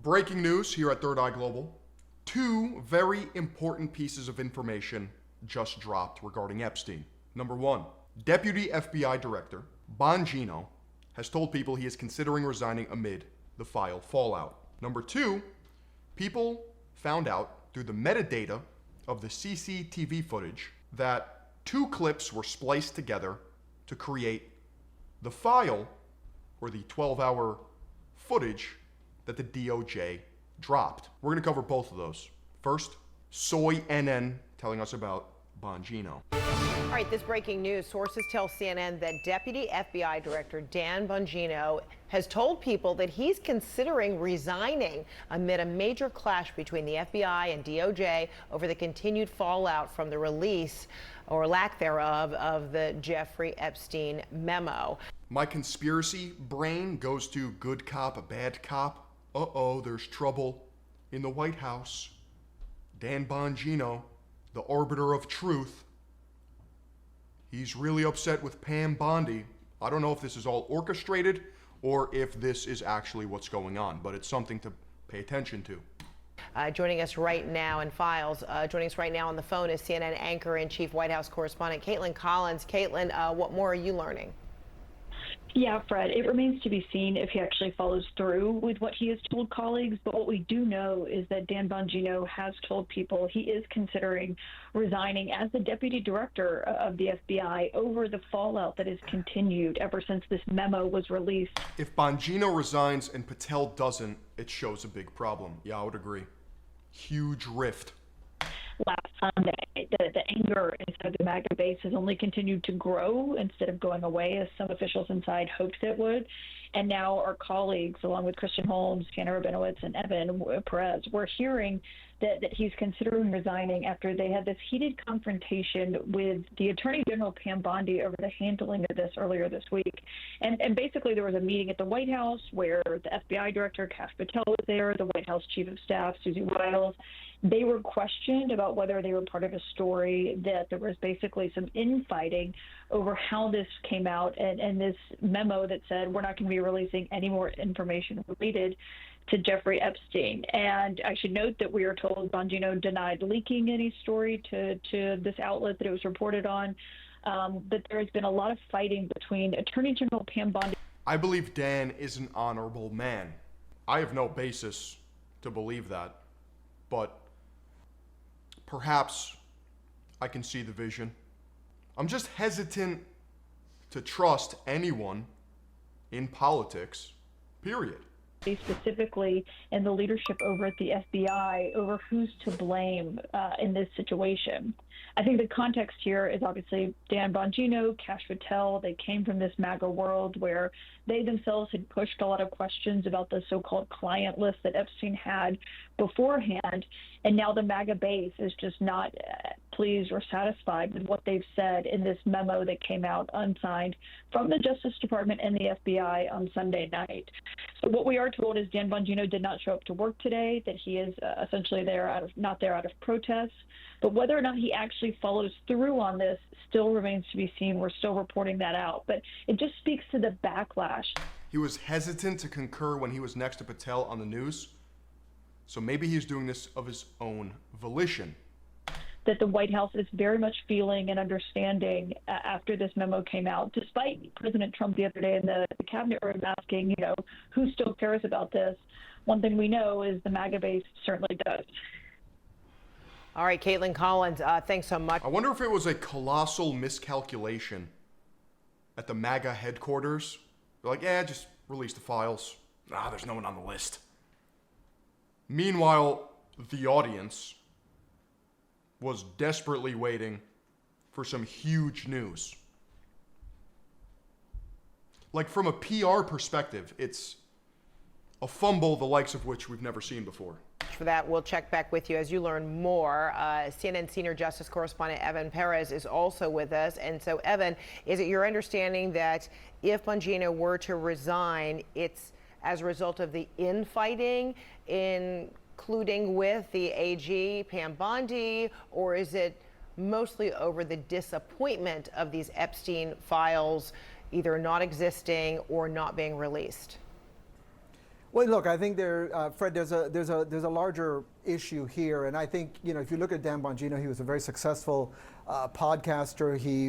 Breaking news here at Third Eye Global. Two very important pieces of information just dropped regarding Epstein. Number one, Deputy FBI Director Bongino has told people he is considering resigning amid the file fallout. Number two, people found out through the metadata of the CCTV footage that two clips were spliced together to create the file or the 12-hour footage that the DOJ dropped. We're going to cover both of those. First, Soy NN telling us about Bongino. All right, this breaking news. Sources tell CNN that Deputy FBI Director Dan Bongino has told people that he's considering resigning amid a major clash between the FBI and DOJ over the continued fallout from the release, or lack thereof, of the Jeffrey Epstein memo. My conspiracy brain goes to good cop, bad cop. Uh-oh, there's trouble in the White House. Dan Bongino, the arbiter of truth, he's really upset with Pam Bondi. I don't know if this is all orchestrated or if this is actually what's going on, but it's something to pay attention to. Joining us right now in Files, joining us right now on the phone is CNN anchor and chief White House correspondent Caitlin Collins. Caitlin, what more are you learning? Yeah, Fred, it remains to be seen if he actually follows through with what he has told colleagues. But what we do know is that Dan Bongino has told people he is considering resigning as the deputy director of the FBI over the fallout that has continued ever since this memo was released. If Bongino resigns and Patel doesn't, it shows a big problem. Yeah, I would agree. Huge rift. Last Sunday, the anger inside the MAGA base has only continued to grow instead of going away, as some officials inside hoped it would. And now our colleagues, along with Christian Holmes, Hannah Rabinowitz, and Evan Perez, we're hearing that he's considering resigning after they had this heated confrontation with the Attorney General Pam Bondi over the handling of this earlier this week. And basically there was a meeting at the White House where the FBI Director, Kash Patel, was there, the White House Chief of Staff, Susie Wiles. They were questioned about whether they were part of a story, that there was basically some infighting over how this came out, and this memo that said we're not going to be releasing any more information related to Jeffrey Epstein. And I should note that we are told Bongino denied leaking any story to this outlet that it was reported on. But there has been a lot of fighting between Attorney General Pam Bondi. I believe Dan is an honorable man. I have no basis to believe that, but perhaps I can see the vision. I'm just hesitant to trust anyone in politics, period. Specifically in the leadership over at the FBI over who's to blame in this situation. I think the context here is obviously Dan Bongino, Kash Patel. They came from this MAGA world where they themselves had pushed a lot of questions about the so-called client list that Epstein had beforehand. And now the MAGA base is just not pleased or satisfied with what they've said in this memo that came out unsigned from the Justice Department and the FBI on Sunday night. So what we are told is Dan Bongino did not show up to work today, that he is essentially not there out of protest. But whether or not he actually follows through on this still remains to be seen. We're still reporting that out. But it just speaks to the backlash. He was hesitant to concur when he was next to Patel on the news. So maybe he's doing this of his own volition. That the White House is very much feeling and understanding after this memo came out, despite President Trump the other day in the cabinet room asking, who still cares about this? One thing we know is the MAGA base certainly does. All right, Caitlin Collins, thanks so much. I wonder if it was a colossal miscalculation at the MAGA headquarters. They're like, just release the files. There's no one on the list. Meanwhile, the audience was desperately waiting for some huge news. Like, from a PR perspective, it's a fumble the likes of which we've never seen before. For that, we'll check back with you as you learn more. CNN senior justice correspondent Evan Perez is also with us. And so, Evan, is it your understanding that if Bongino were to resign, it's as a result of the infighting, including with the AG, Pam Bondi, or is it mostly over the disappointment of these Epstein files either not existing or not being released? Well, look, I think Fred, there's a larger issue here, and I think if you look at Dan Bongino, he was a very successful podcaster. He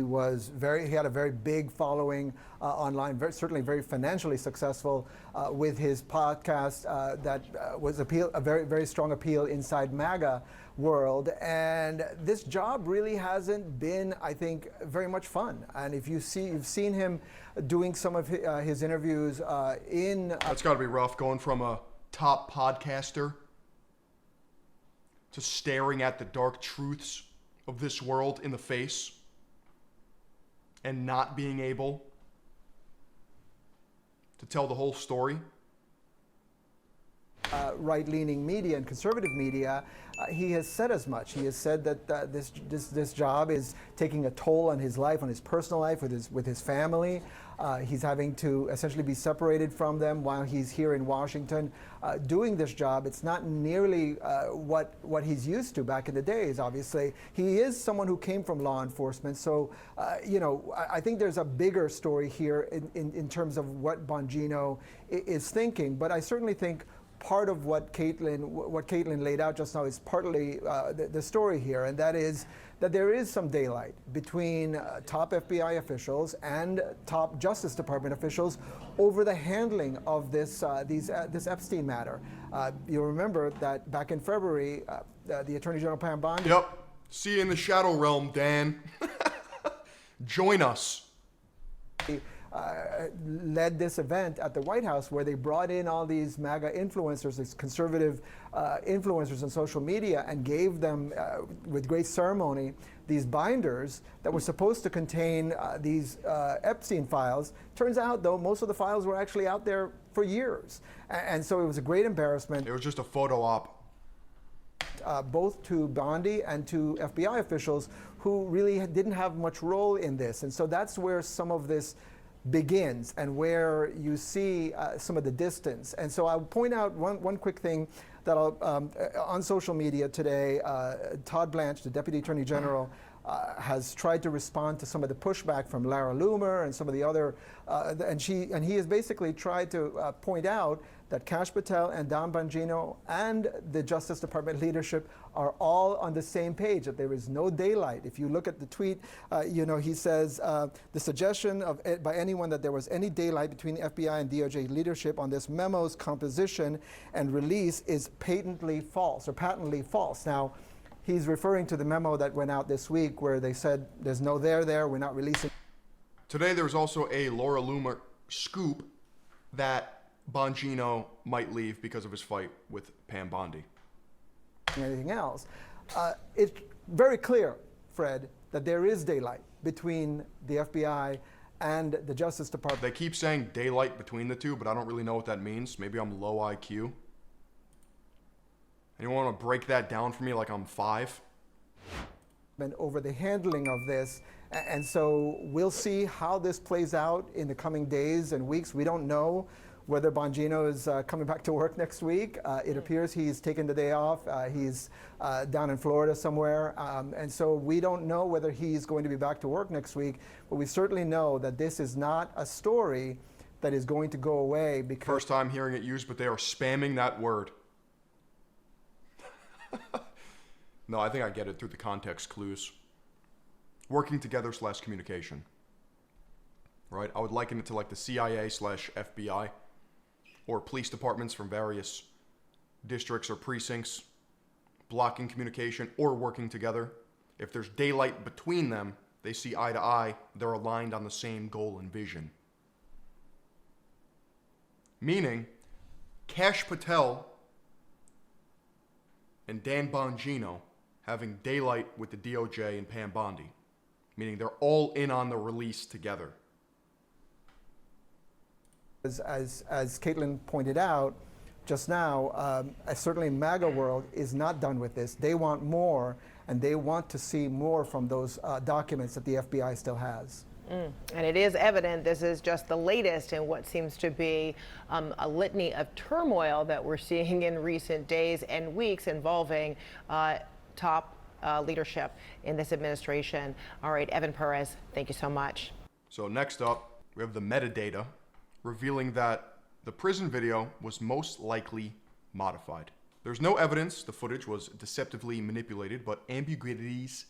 had a very big following online, certainly very financially successful with his podcast that was a very very strong appeal inside MAGA world. And this job really hasn't been, I think, very much fun. And if you've seen him doing some of his interviews that's got to be rough, going from a top podcaster to staring at the dark truths of this world in the face and not being able to tell the whole story. Right-leaning media and conservative media, he has said as much. He has said that this job is taking a toll on his life, on his personal life, with his family. He's having to essentially be separated from them while he's here in Washington doing this job. It's not nearly what he's used to back in the days. Obviously, he is someone who came from law enforcement. So, I think there's a bigger story here in terms of what Bongino is thinking. But I certainly think part of what Caitlin laid out just now is partly the story here, and that is that there is some daylight between top FBI officials and top Justice Department officials over the handling of this Epstein matter. You'll remember that back in February, the Attorney General Pam Bondi. Yep. See you in the shadow realm, Dan. Join us. Led this event at the White House where they brought in all these MAGA influencers, these conservative influencers on social media, and gave them, with great ceremony, these binders that were supposed to contain these Epstein files. Turns out, though, most of the files were actually out there for years. And so it was a great embarrassment. It was just a photo op. Both to Bondi and to FBI officials who really didn't have much role in this. And so that's where some of this begins and where you see some of the distance. And so I'll point out one quick thing that on social media today, Todd Blanche, the Deputy Attorney General, has tried to respond to some of the pushback from Lara Loomer and some of the other, and he has basically tried to point out that Kash Patel and Don Bongino and the Justice Department leadership are all on the same page, that there is no daylight. If you look at the tweet, he says, the suggestion by anyone that there was any daylight between the FBI and DOJ leadership on this memo's composition and release is patently false. Now, he's referring to the memo that went out this week where they said there's no there, we're not releasing. Today there was also a Laura Loomer scoop that Bongino might leave because of his fight with Pam Bondi. Anything else. It's very clear, Fred, that there is daylight between the FBI and the Justice Department. They keep saying daylight between the two, but I don't really know what that means. Maybe I'm low IQ. Anyone want to break that down for me like I'm 5? Over the handling of this. And so we'll see how this plays out in the coming days and weeks. We don't know whether Bongino is coming back to work next week. It appears he's taken the day off. He's down in Florida somewhere. And so we don't know whether he's going to be back to work next week. But we certainly know that this is not a story that is going to go away because... First time hearing it used, but they are spamming that word. No, I think I get it through the context clues. Working together / communication. Right? I would liken it to like the CIA / FBI or police departments from various districts or precincts blocking communication or working together. If there's daylight between them, they see eye to eye, they're aligned on the same goal and vision. Meaning, Kash Patel and Dan Bongino having daylight with the DOJ and Pam Bondi, meaning they're all in on the release together. As Caitlin pointed out just now, certainly MAGA world is not done with this. They want more, and they want to see more from those documents that the FBI still has. And it is evident this is just the latest in what seems to be a litany of turmoil that we're seeing in recent days and weeks involving top leadership in this administration. All right, Evan Perez, thank you so much. So next up, we have the metadata revealing that the prison video was most likely modified. There's no evidence the footage was deceptively manipulated, but ambiguities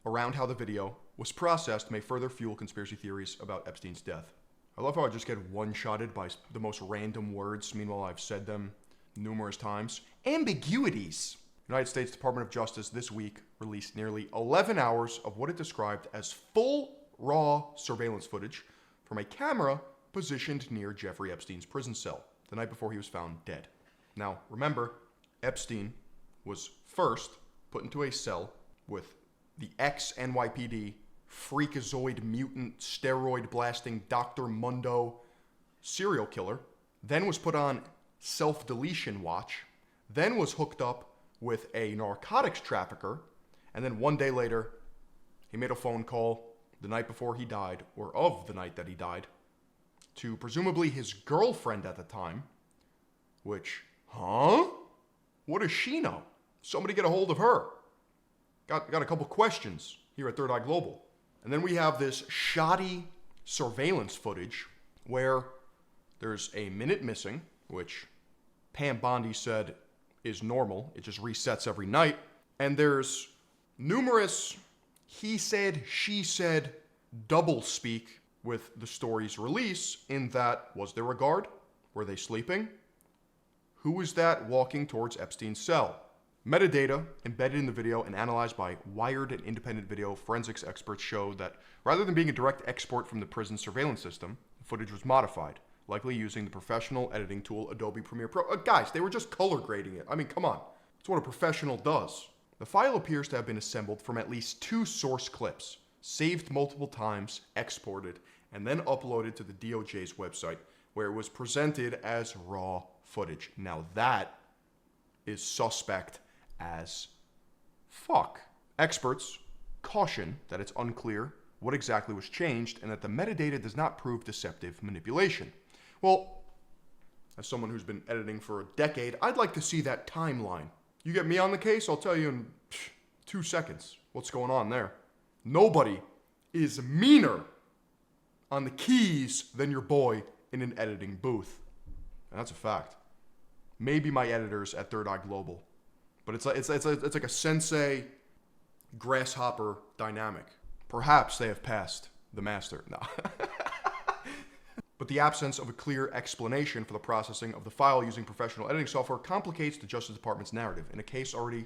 around how the video was processed may further fuel conspiracy theories about Epstein's death. I love how I just get one-shotted by the most random words, meanwhile I've said them numerous times. Ambiguities. United States Department of Justice this week released nearly 11 hours of what it described as full, raw surveillance footage from a camera positioned near Jeffrey Epstein's prison cell the night before he was found dead. Now, remember, Epstein was first put into a cell with the ex-NYPD freakazoid mutant steroid blasting Dr. Mundo serial killer, then was put on self-deletion watch, then was hooked up with a narcotics trafficker, and then one day later, he made a phone call the night before he died, or of the night that he died, to presumably his girlfriend at the time, which, what does she know? Somebody get a hold of her. Got a couple questions here at Third Eye Global. And then we have this shoddy surveillance footage where there's a minute missing, which Pam Bondi said is normal. It just resets every night. And there's numerous he said, she said, double speak with the story's release in that, was there a guard? Were they sleeping? Who was that walking towards Epstein's cell? Metadata embedded in the video and analyzed by Wired and independent video forensics experts showed that rather than being a direct export from the prison surveillance system, the footage was modified, likely using the professional editing tool Adobe Premiere Pro. Guys, they were just color grading it. I mean, come on. That's what a professional does. The file appears to have been assembled from at least 2 source clips, saved multiple times, exported, and then uploaded to the DOJ's website, where it was presented as raw footage. Now that is suspect as fuck. Experts caution that it's unclear what exactly was changed and that the metadata does not prove deceptive manipulation. Well, as someone who's been editing for a decade, I'd like to see that timeline. You get me on the case, I'll tell you in 2 seconds what's going on there. Nobody is meaner on the keys than your boy in an editing booth. And that's a fact. Maybe my editors at Third Eye Global. But it's like a sensei grasshopper dynamic. Perhaps they have passed the master. No. But the absence of a clear explanation for the processing of the file using professional editing software complicates the Justice Department's narrative. In a case already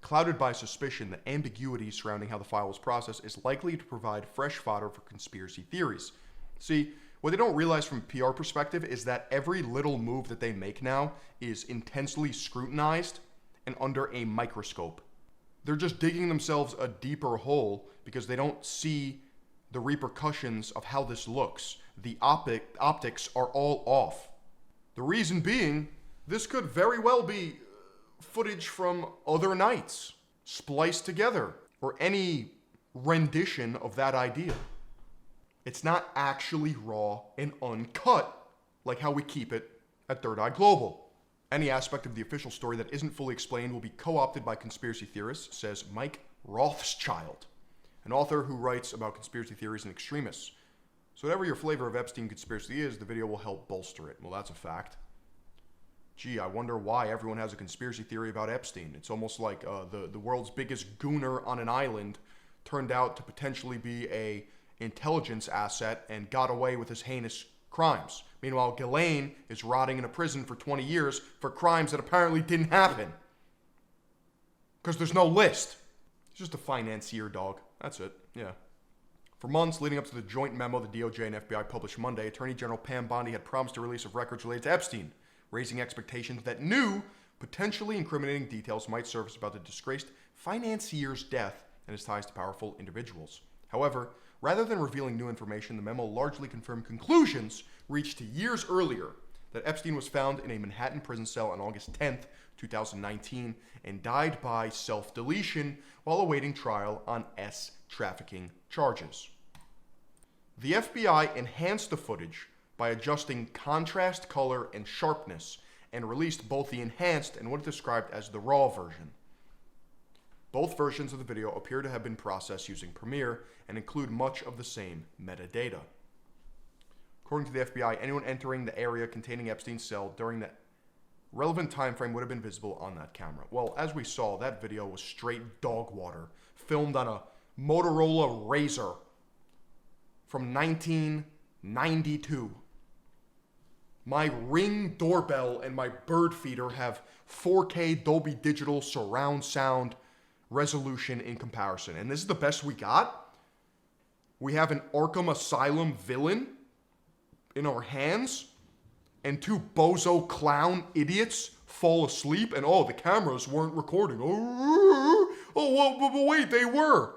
clouded by suspicion, the ambiguity surrounding how the file was processed is likely to provide fresh fodder for conspiracy theories. See, what they don't realize from a PR perspective is that every little move that they make now is intensely scrutinized and under a microscope. They're just digging themselves a deeper hole because they don't see the repercussions of how this looks. The optics are all off. The reason being, this could very well be footage from other nights, spliced together, or any rendition of that idea. It's not actually raw and uncut, like how we keep it at Third Eye Global. Any aspect of the official story that isn't fully explained will be co-opted by conspiracy theorists, says Mike Rothschild, an author who writes about conspiracy theories and extremists. So whatever your flavor of Epstein conspiracy is, the video will help bolster it. Well, that's a fact. Gee, I wonder why everyone has a conspiracy theory about Epstein. It's almost like the world's biggest gooner on an island turned out to potentially be a intelligence asset and got away with his heinous crimes. Meanwhile, Ghislaine is rotting in a prison for 20 years for crimes that apparently didn't happen. Because there's no list. He's just a financier, dog. That's it, yeah. For months leading up to the joint memo the DOJ and FBI published Monday, Attorney General Pam Bondi had promised a release of records related to Epstein, raising expectations that new, potentially incriminating details might surface about the disgraced financier's death and his ties to powerful individuals. However, rather than revealing new information, the memo largely confirmed conclusions reached years earlier that Epstein was found in a Manhattan prison cell on August 10th, 2019, and died by self-deletion while awaiting trial on trafficking charges. The FBI enhanced the footage by adjusting contrast, color, and sharpness, and released both the enhanced and what it described as the raw version. Both versions of the video appear to have been processed using Premiere and include much of the same metadata. According to the FBI, anyone entering the area containing Epstein's cell during the relevant time frame would have been visible on that camera. Well, as we saw, that video was straight dog water, filmed on a Motorola Razr from 1992. My Ring doorbell and my bird feeder have 4K Dolby Digital surround sound resolution in comparison. And this is the best we got? We have an Arkham Asylum villain in our hands, and two bozo clown idiots fall asleep, and the cameras weren't recording. But wait, they were.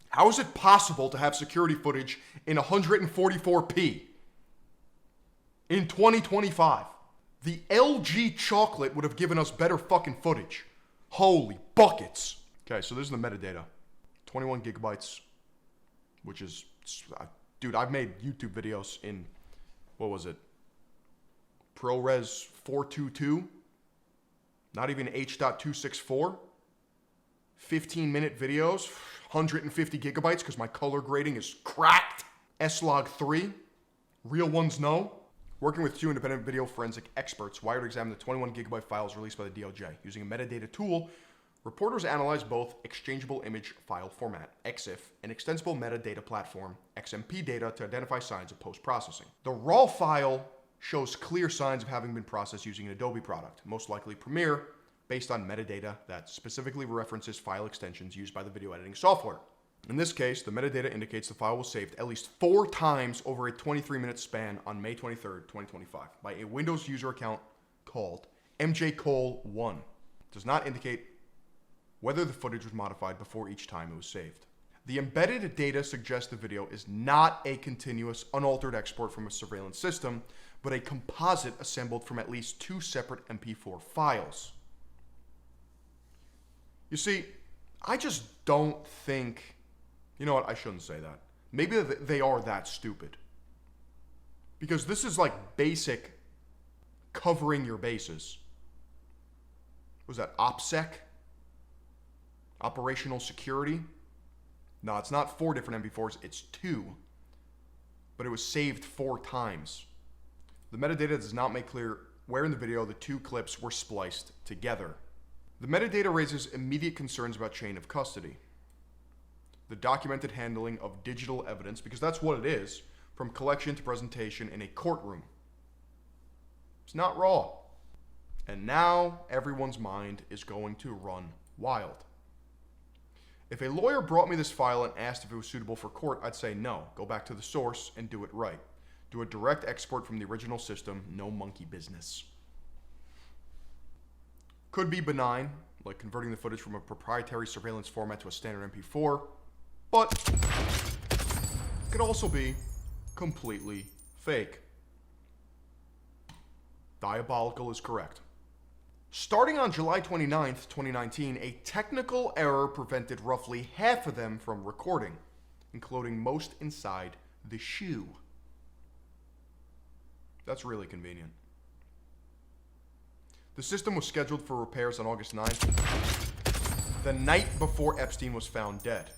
How is it possible to have security footage in 144p in 2025? The LG chocolate would have given us better fucking footage. Holy buckets. Okay, so this is the metadata. 21 gigabytes, which is, dude, I've made YouTube videos in, what was it? ProRes 422, not even H.264, 15-minute videos, 150 gigabytes because my color grading is cracked. S-Log 3, real ones know. Working with two independent video forensic experts, Wired examined the 21 gigabyte files released by the DOJ. Using a metadata tool, reporters analyzed both exchangeable image file format, EXIF, and extensible metadata platform, XMP data, to identify signs of post-processing. The raw file shows clear signs of having been processed using an Adobe product, most likely Premiere, based on metadata that specifically references file extensions used by the video editing software. In this case, the metadata indicates the file was saved at least 4 times over a 23-minute span on May 23rd, 2025, by a Windows user account called MJCole1. Does not indicate whether the footage was modified before each time it was saved. The embedded data suggests the video is not a continuous, unaltered export from a surveillance system, but a composite assembled from at least 2 separate MP4 files. You see, I just don't think... You know what? I shouldn't say that. Maybe they are that stupid. Because this is like basic covering your bases. Was that OPSEC? Operational security? No, it's not 4 different MP4s, it's 2. But it was saved 4 times. The metadata does not make clear where in the video the 2 clips were spliced together. The metadata raises immediate concerns about chain of custody. The documented handling of digital evidence, because that's what it is, from collection to presentation in a courtroom. It's not raw. And now everyone's mind is going to run wild. If a lawyer brought me this file and asked if it was suitable for court, I'd say no, go back to the source and do it right. Do a direct export from the original system, no monkey business. Could be benign, like converting the footage from a proprietary surveillance format to a standard MP4, but it could also be completely fake. Diabolical is correct. Starting on July 29th, 2019, a technical error prevented roughly half of them from recording, including most inside the shoe. That's really convenient. The system was scheduled for repairs on August 9th, the night before Epstein was found dead.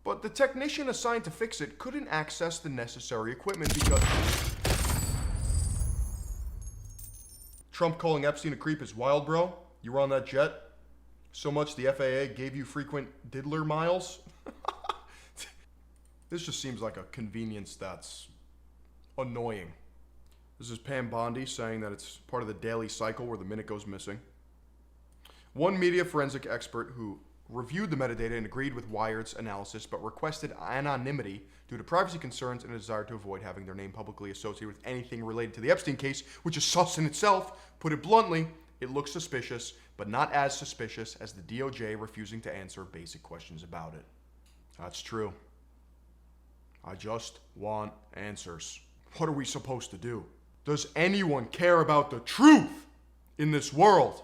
But the technician assigned to fix it couldn't access the necessary equipment because... Trump calling Epstein a creep is wild, bro. You were on that jet so much the FAA gave you frequent diddler miles. This just seems like a convenience that's annoying. This is Pam Bondi saying that it's part of the daily cycle where the minute goes missing. One media forensic expert who reviewed the metadata and agreed with Wired's analysis but requested anonymity due to privacy concerns and a desire to avoid having their name publicly associated with anything related to the Epstein case, which is sus in itself. Put it bluntly, it looks suspicious, but not as suspicious as the DOJ refusing to answer basic questions about it. That's true. I just want answers. What are we supposed to do? Does anyone care about the truth in this world?